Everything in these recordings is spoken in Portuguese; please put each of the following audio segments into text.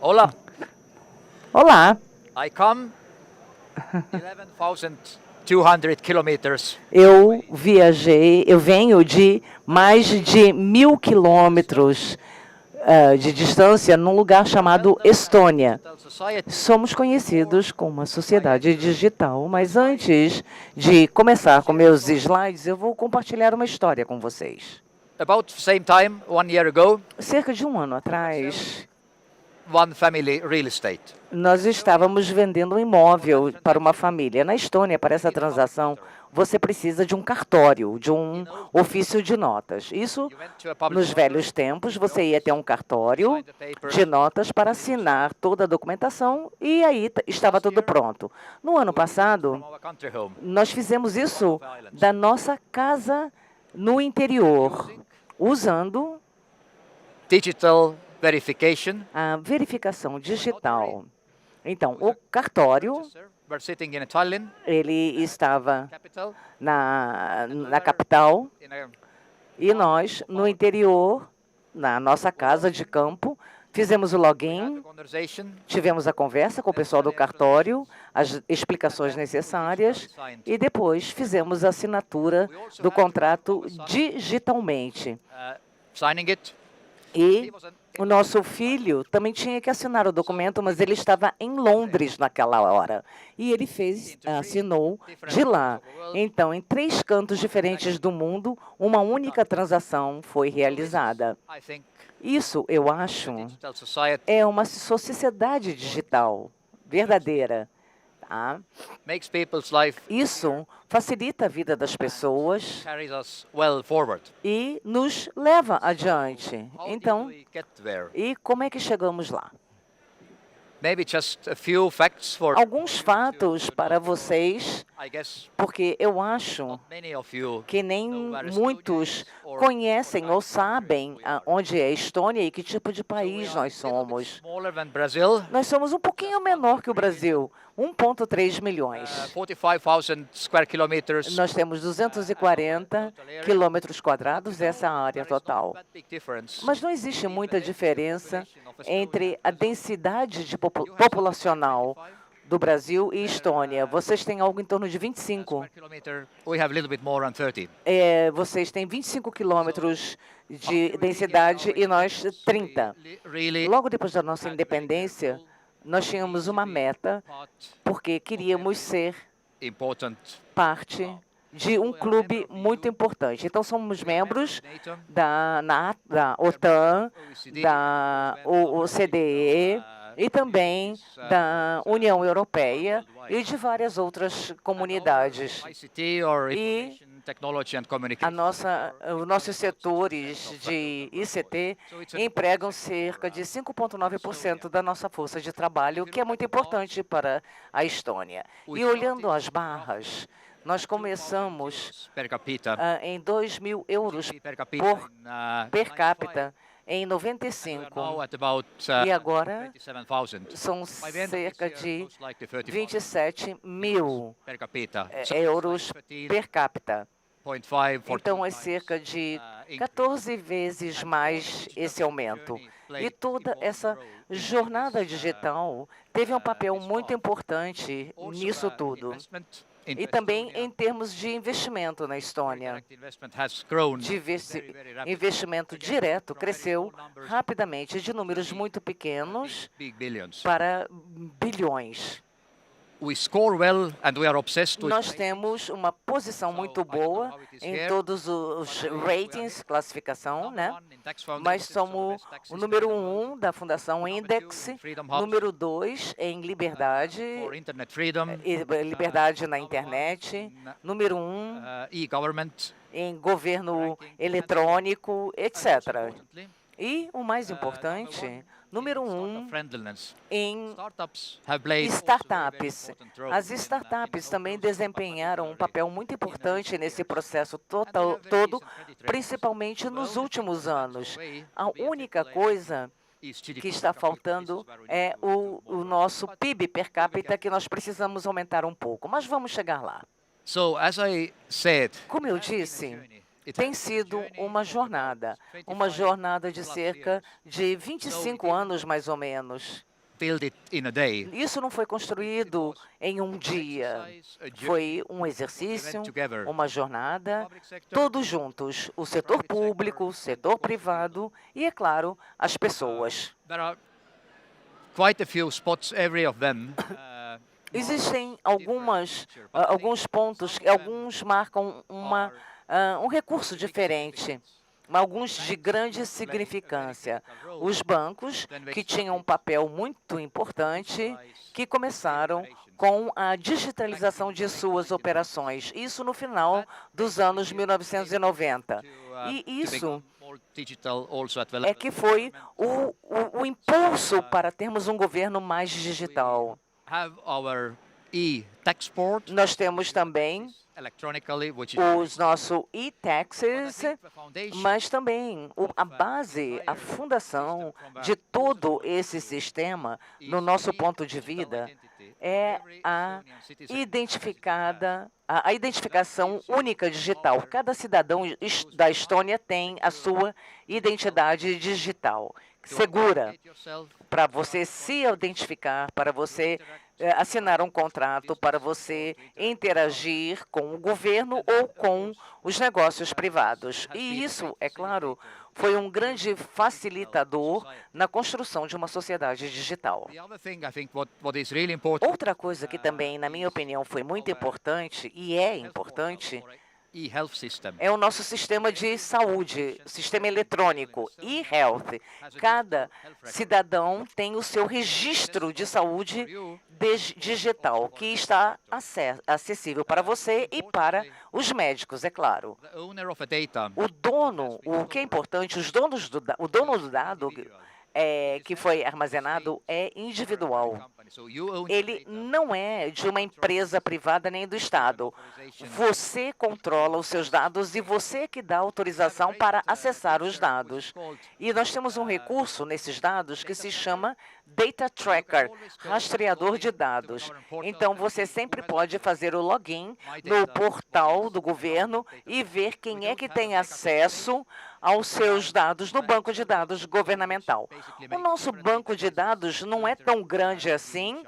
Hola, Olá, I come 11,200 kilometers away. eu venho de mais de 1.000 quilômetros de distância num lugar chamado Welcome as a Estônia. digital society. Somos Before conhecidos como uma I sociedade enter digital, the mas slides, antes de I will começar com share a meus story. slides, eu vou compartilhar uma história com vocês. About the same time, 1 year ago, Cerca de um ano we were selling atrás, one family real estate. nós In Estonia, estávamos vendendo um for that imóvel para uma transaction, família. Na Estônia, para you essa need a public transação, notary. você precisa de um cartório, de In um old times, ofício de notas. Isso, you went to a public nos notary velhos tempos, in the você ia ter office, um cartório signed the de papers, notas para and it was done. assinar toda a documentação e aí estava Last tudo year, pronto. No ano we did it from passado, our country home, nós fizemos one of isso the islands, da nossa casa no interior, using usando digital verification. a verificação So a notary digital. Então, who is o a cartório, purchaser were sitting in Tallinn, ele estava capital, and we na were capital in a e part nós, of no our country home. interior, na nossa We logged casa de in, campo, fizemos o we had the login, conversation, tivemos a conversa com o pessoal do necessary cartório, explanations, as and explicações then we digitally necessárias signed. e depois fizemos a assinatura We also do had contrato our son digitalmente. signing it. E He was o in nosso London at the time. filho também tinha que assinar o So documento, we mas did ele it estava em from there, Londres naquela hora. E ele into three assinou different de corners lá. of the world. Então, em 3 cantos One diferentes transaction do mundo, uma was única done. transação foi So this is, realizada. I think, Isso, eu a acho, digital society é uma sociedade digital verdadeira. Tá? makes people's life easier, Isso facilita a vida das pessoas carries us well forward. e nos leva adiante. How did Então, we get there? e como é que chegamos lá? Maybe just a few facts for Alguns you fatos to para know, because vocês, I guess porque eu acho not many of you que nem know where Estonia muitos is or what conhecem kind ou of country sabem we are. onde é a Estônia e que tipo de So we país are a nós little bit somos. smaller than Brazil, Nós somos um pouquinho just menor que o 1.3 million, Brasil, 1,3 milhões. 45,000 square kilometers Nós temos as our 240 total area. quilômetros But you quadrados, essa é a know, área there is not total. that big difference Mas não existe between the muita ethnic diferença population of Estonia entre and a Brazil. densidade de You have something like populacional 25 do Brasil e where, Estônia. Vocês têm algo em torno de 25. square kilometer. We have a little bit more than 30. Vocês têm 25 So quilômetros de after we gained densidade our e nós independence, 30. we really Logo depois da nossa had to be very independência, careful. nós We tínhamos need to uma be meta part porque of queríamos every ser important parte club. de So um we are a clube member of the muito EU, importante. Então, somos we are a member membros of NATO, da we are a member OTAN, of OECD, da UN member, OCDE e também communities, da União Europeia e worldwide. de várias outras And our comunidades. ICT or E information technology and communication os nossos setores de ICT empregam cerca de 5,9% da nossa força de trabalho, que é muito importante para a Estônia. E olhando as barras, nós começamos per capita, em 2.000 euros GDP per capita por in per 95, capita em and we are 95. now at about E agora 27,000. são By the end of this cerca year, de most likely 30,000 27 mil per capita. So euros it's like per capita. 13.5, 14 Então, é times, cerca de increase. 14 vezes mais esse aumento. E toda essa jornada digital teve um papel muito importante nisso tudo. E também em termos de investimento na Estônia. Investimento direto cresceu rapidamente, de números muito pequenos para bilhões. Nós temos uma posição muito boa em todos os ratings, classificação, né? Mas somos o número 1 da Fundação Index, número 2 em liberdade, liberdade na internet, número 1 em governo eletrônico, etc. E o mais importante, número 1 em startups. As startups também desempenharam um papel muito importante nesse processo todo, principalmente nos últimos anos. A única coisa que está faltando é o nosso PIB per capita, que nós precisamos aumentar um pouco, mas vamos chegar lá. Como eu disse, tem sido uma jornada de cerca de 25 anos, mais ou menos. build it in a day. Isso não foi construído em um dia. Foi um exercício, uma jornada, todos juntos, o setor público, o setor privado e, é claro, as pessoas. There are quite a few spots, every of them. Existem alguns pontos, alguns marcam um recurso diferente, alguns de grande significância. Os bancos, que tinham um papel muito importante, que começaram com a digitalização de suas operações, isso no final dos anos 1990. E isso é que foi o impulso para termos um governo mais digital. Nós temos também os nossos e-taxes, mas também a base, a fundação de todo esse sistema, no nosso ponto de vista, é a identificação única digital. Cada cidadão da Estônia tem a sua identidade digital segura para você se identificar, para você assinar um contrato, para você interagir com o governo ou com os negócios privados. E isso, é claro, foi um grande facilitador na construção de uma sociedade digital. Outra coisa que também, na minha opinião, foi muito importante e é importante é o nosso sistema de saúde, sistema eletrônico, e-health. Cada cidadão tem o seu registro de saúde digital, que está acessível para você e para os médicos, é claro. O que é importante, o dono do dado que foi armazenado é individual. Ele não é de uma empresa privada nem do Estado. Você controla os seus dados e você que dá autorização para acessar os dados. E nós temos um recurso nesses dados que se chama Data Tracker, rastreador de dados. Então, você sempre pode fazer o login no portal do governo e ver quem é que tem acesso aos seus dados no banco de dados governamental. O nosso banco de dados não é tão grande assim,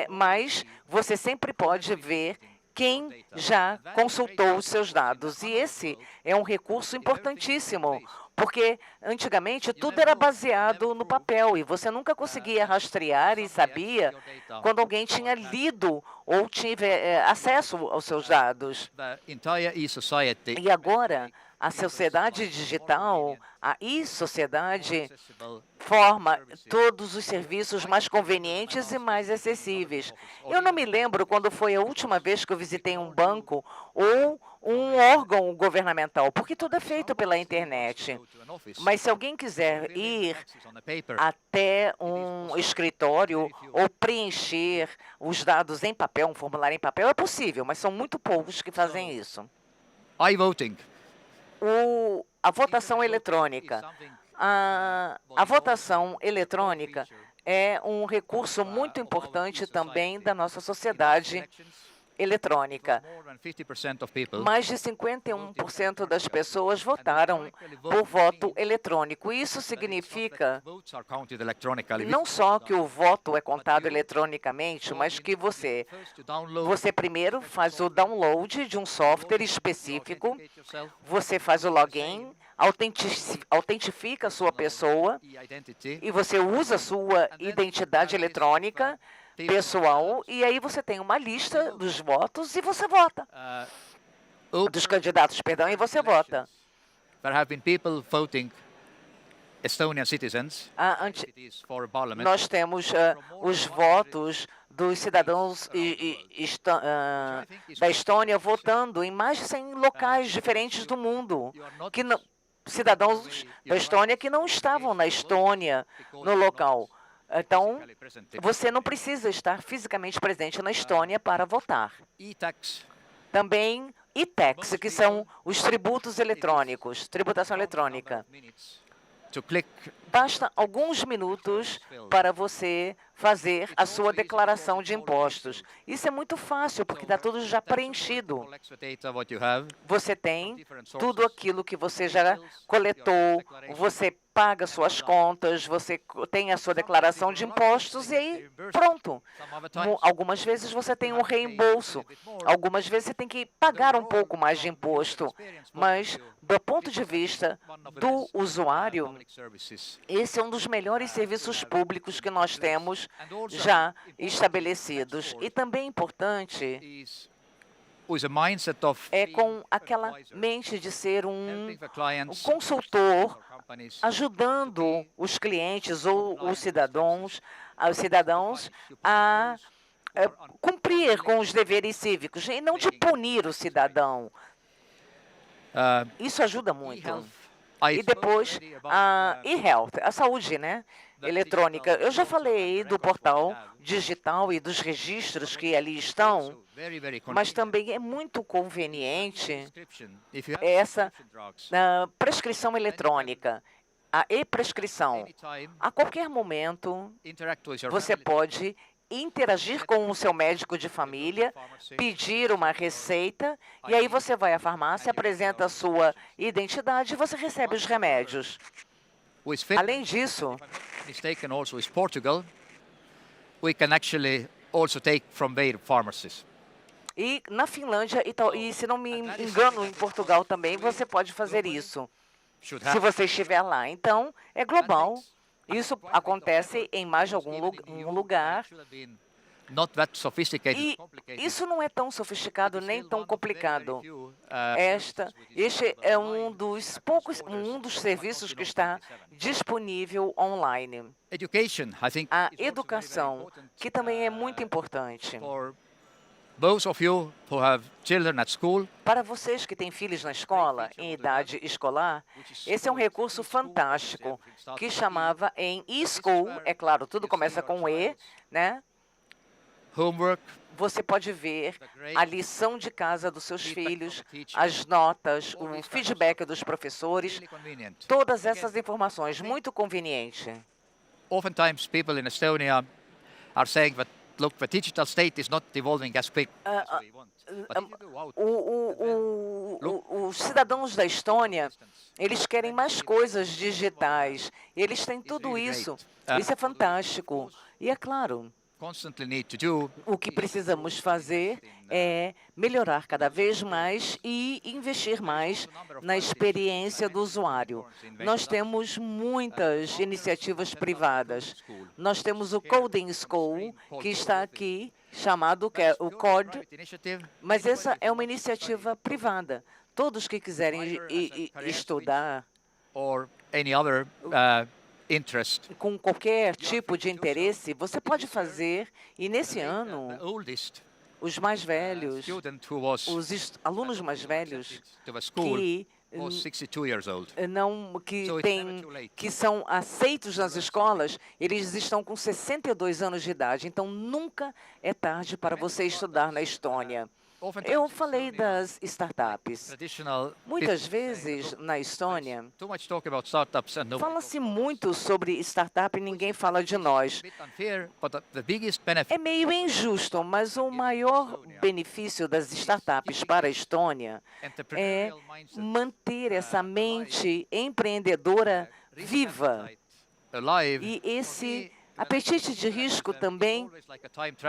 mas você sempre pode ver quem já consultou os seus dados. E esse é um recurso importantíssimo, porque antigamente tudo era baseado no papel e você nunca conseguia rastrear e sabia quando alguém tinha lido ou tive acesso aos seus dados. E agora, a sociedade digital, a e-sociedade, forma todos os serviços mais convenientes e mais acessíveis. Eu não me lembro quando foi a última vez que eu visitei um banco ou um órgão governamental, porque tudo é feito pela internet. Mas se alguém quiser ir até um escritório ou preencher os dados em papel, um formulário em papel, é possível, mas são muito poucos que fazem isso. iVoting. A votação eletrônica. A votação eletrônica é um recurso muito importante também da nossa sociedade eletrônica. Mais de 51% das pessoas votaram por voto eletrônico. Isso significa não só que o voto é contado eletronicamente, mas que você primeiro faz o download de um software específico, você faz o login, autentifica a sua pessoa e você usa a sua identidade eletrônica pessoal, e aí você tem uma lista dos votos e você vota. Dos candidatos, perdão, e você vota. There have been people voting Estonian citizens. Nós temos os votos dos cidadãos da Estônia votando em mais de 100 locais diferentes do mundo, cidadãos da Estônia que não estavam na Estônia no local. Então, você não precisa estar fisicamente presente na Estônia para votar. Também e-tax, que são os tributos eletrônicos, tributação eletrônica. Basta alguns minutos para você fazer a sua declaração de impostos. Isso é muito fácil, porque está tudo já preenchido. Você tem tudo aquilo que você já coletou, você paga suas contas, você tem a sua declaração de impostos e aí pronto. Algumas vezes você tem um reembolso, algumas vezes você tem que pagar um pouco mais de imposto, mas do ponto de vista do usuário, esse é um dos melhores serviços públicos que nós temos já estabelecidos. E também importante é com aquela mente de ser um consultor ajudando os clientes ou os cidadãos a cumprir com os deveres cívicos e não de punir o cidadão. Isso ajuda muito. E depois, a e-health, a saúde, né, eletrônica. Eu já falei do portal digital e dos registros que ali estão, mas também é muito conveniente essa prescrição eletrônica, a e-prescrição. A qualquer momento, você pode interagir com o seu médico de família, pedir uma receita, e aí você vai à farmácia, apresenta a sua identidade e você recebe os remédios. Além disso, e na Finlândia, e se não me engano, em Portugal também, você pode fazer isso, se você estiver lá. Então, é global. Isso acontece em mais de algum lugar. E isso não é tão sofisticado nem tão complicado. Este é um dos serviços que está disponível online. A educação, que também é muito importante. Para vocês que têm filhos na escola, em idade escolar, esse é um recurso fantástico, que chamava em e-school, é claro, tudo começa com E, né? Você pode ver a lição de casa dos seus filhos, as notas, o feedback dos professores, todas essas informações, muito conveniente. Oftentimes people in Estonia are saying that look, the digital state is not evolving as quick as we want. Os cidadãos da Estônia, eles querem mais coisas digitais. Eles têm tudo isso. Isso é fantástico. E é claro, o que precisamos fazer é melhorar cada vez mais e investir mais na experiência do usuário. Nós temos muitas iniciativas privadas. Nós temos o Coding School, que está aqui, chamado o CODE, mas essa é uma iniciativa privada. Todos que quiserem estudar com qualquer tipo de interesse, você pode fazer, e nesse ano, os mais velhos, os alunos mais velhos, que são aceitos nas escolas, eles estão com 62 anos de idade, então nunca é tarde para você estudar na Estônia. Eu falei das startups. Muitas vezes, na Estônia, fala-se muito sobre startup e ninguém fala de nós. É meio injusto, mas o maior benefício das startups para a Estônia é manter essa mente empreendedora viva. E esse apetite de risco também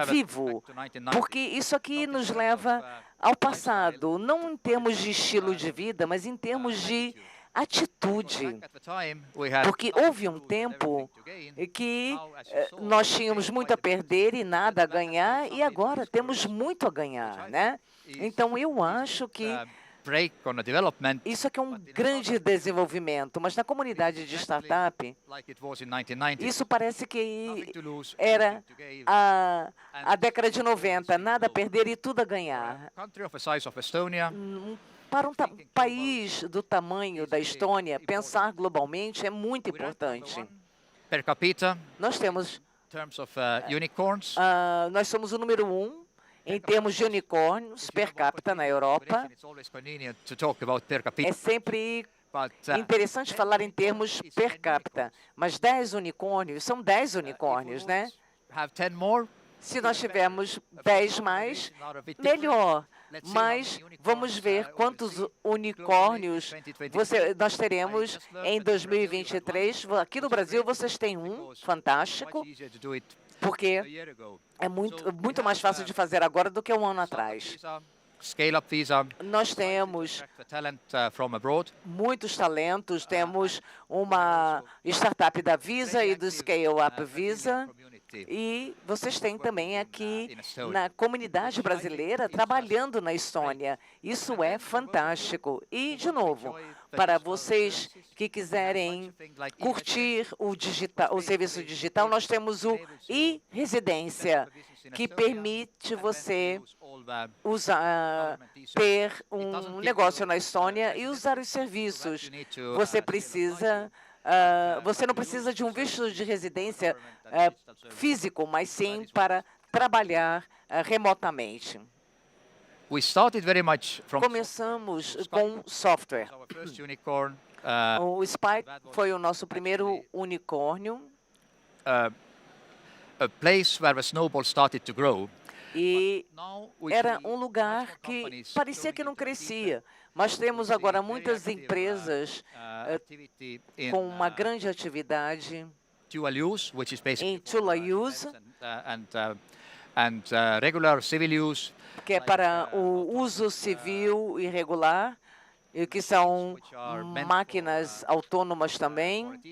vivo, porque isso aqui nos leva ao passado, não em termos de estilo de vida, mas em termos de atitude. Porque houve um tempo que nós tínhamos muito a perder e nada a ganhar, e agora temos muito a ganhar, né? Então, eu acho que isso aqui é um grande desenvolvimento, mas na comunidade de startup, isso parece que era a década de 90, nada a perder e tudo a ganhar. Para um país do tamanho da Estônia, pensar globalmente é muito importante. Per capita, nós temos, unicorns, nós somos o número 1 em termos de unicórnios per capita na Europa. É sempre Interessante falar em termos per capita, mas 10 unicórnios são 10 unicórnios, né? Se nós tivermos 10 mais, melhor. Mas vamos ver quantos unicórnios nós teremos em 2023. Aqui no Brasil, vocês têm um fantástico, porque é muito mais fácil de fazer agora do que um ano atrás. Nós temos muitos talentos, temos uma startup da Visa e do Scale Up Visa, e vocês têm também aqui na comunidade brasileira trabalhando na Estônia. Isso é fantástico. E, de novo, para vocês que quiserem curtir o serviço digital, nós temos o e-residência, que permite você ter um negócio na Estônia e usar os serviços. Você não precisa de um visto de residência físico, mas sim para trabalhar remotamente. Começamos com software. O Spike foi o nosso primeiro unicórnio. A place where the snowball started to grow. E era um lugar que parecia que não crescia. Mas temos agora muitas empresas com uma grande atividade em dual use, que é para o uso civil e regular, e que são máquinas autônomas também,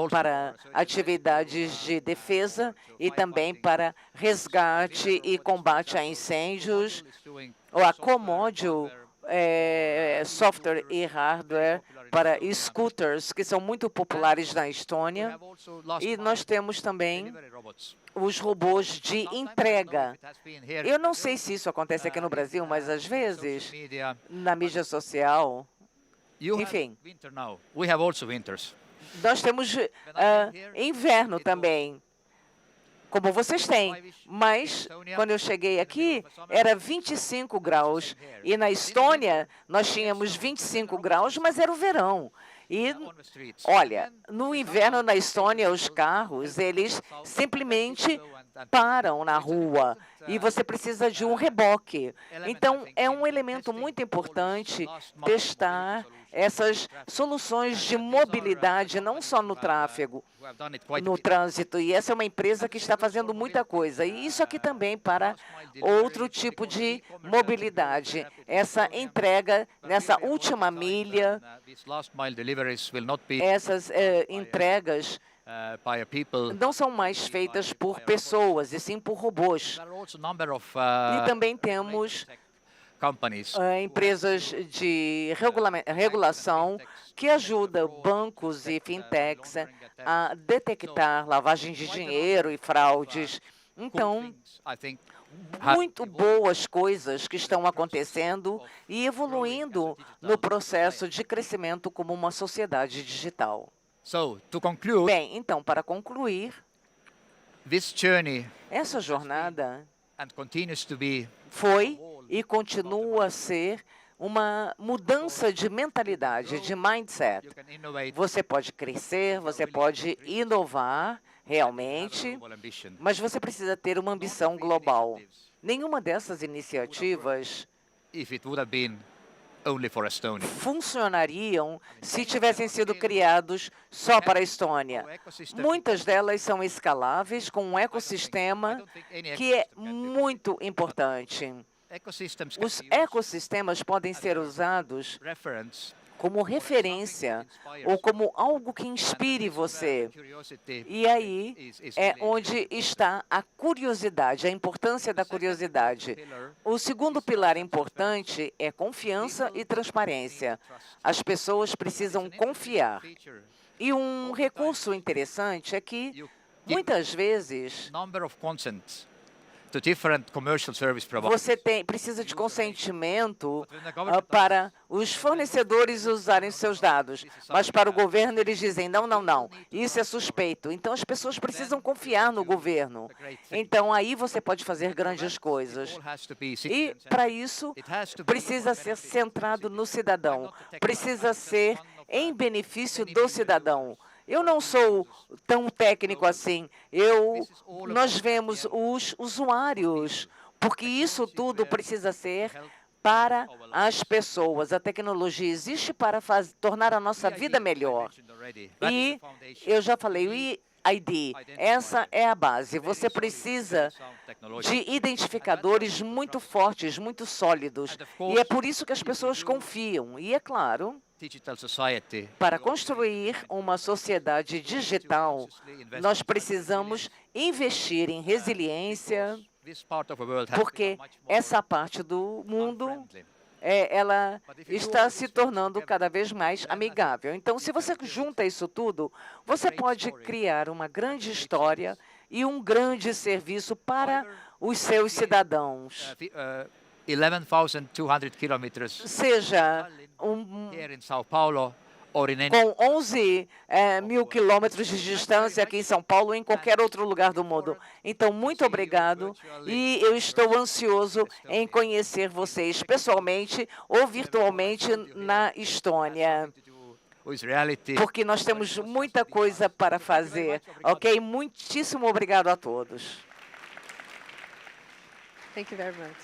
para atividades de defesa e também para resgate e combate a incêndios. A Commodio software e hardware para scooters, que são muito populares na Estônia. E nós temos também os robôs de entrega. Eu não sei se isso acontece aqui no Brasil, mas às vezes, na mídia social, enfim, nós temos inverno também, como vocês têm. Mas, quando eu cheguei aqui, era 25 graus. E na Estônia, nós tínhamos 25 graus, mas era o verão. E, olha, no inverno na Estônia, os carros, eles simplesmente param na rua e você precisa de um reboque. Então, é um elemento muito importante testar essas soluções de mobilidade, não só no tráfego, no trânsito. E essa é uma empresa que está fazendo muita coisa. E isso aqui também para outro tipo de mobilidade. Essa entrega nessa última milha, essas entregas não são mais feitas por pessoas, e sim por robôs. E também temos empresas de regulação que ajudam bancos e fintechs a detectar lavagem de dinheiro e fraudes. Então, muito boas coisas que estão acontecendo e evoluindo no processo de crescimento como uma sociedade digital. Bem, então, para concluir, essa jornada foi e continua a ser uma mudança de mentalidade, de mindset. Você pode crescer, você pode inovar realmente, mas você precisa ter uma ambição global. Nenhuma dessas iniciativas funcionariam se tivessem sido criados só para a Estônia. Muitas delas são escaláveis, com um ecossistema que é muito importante. Os ecossistemas podem ser usados como referência ou como algo que inspire você. E aí é onde está a curiosidade, a importância da curiosidade. O segundo pilar importante é confiança e transparência. As pessoas precisam confiar. E um recurso interessante é que, muitas vezes, to different commercial service providers. Você precisa de consentimento para os fornecedores usarem seus dados, mas para o governo eles dizem, não, não, não, isso é suspeito. Então as pessoas precisam confiar no governo. Então aí você pode fazer grandes coisas. E para isso precisa ser centrado no cidadão, precisa ser em benefício do cidadão. Eu não sou tão técnico assim. Nós vemos os usuários, porque isso tudo precisa ser para as pessoas. A tecnologia existe para tornar a nossa vida melhor. E eu já falei, o ID, essa é a base. Você precisa de identificadores muito fortes, muito sólidos. E é por isso que as pessoas confiam. E, é claro, para construir uma sociedade digital, nós precisamos investir em resiliência, porque essa parte do mundo ela está se tornando cada vez mais amigável. Então, se você junta isso tudo, você pode criar uma grande história e um grande serviço para os seus cidadãos. 11,200 quilômetros. Seja com 11 mil quilômetros de distância aqui em São Paulo ou em qualquer outro lugar do mundo. Então, muito obrigado e eu estou ansioso em conhecer vocês pessoalmente ou virtualmente na Estônia, porque nós temos muita coisa para fazer, ok? Muitíssimo obrigado a todos. Thank you very much.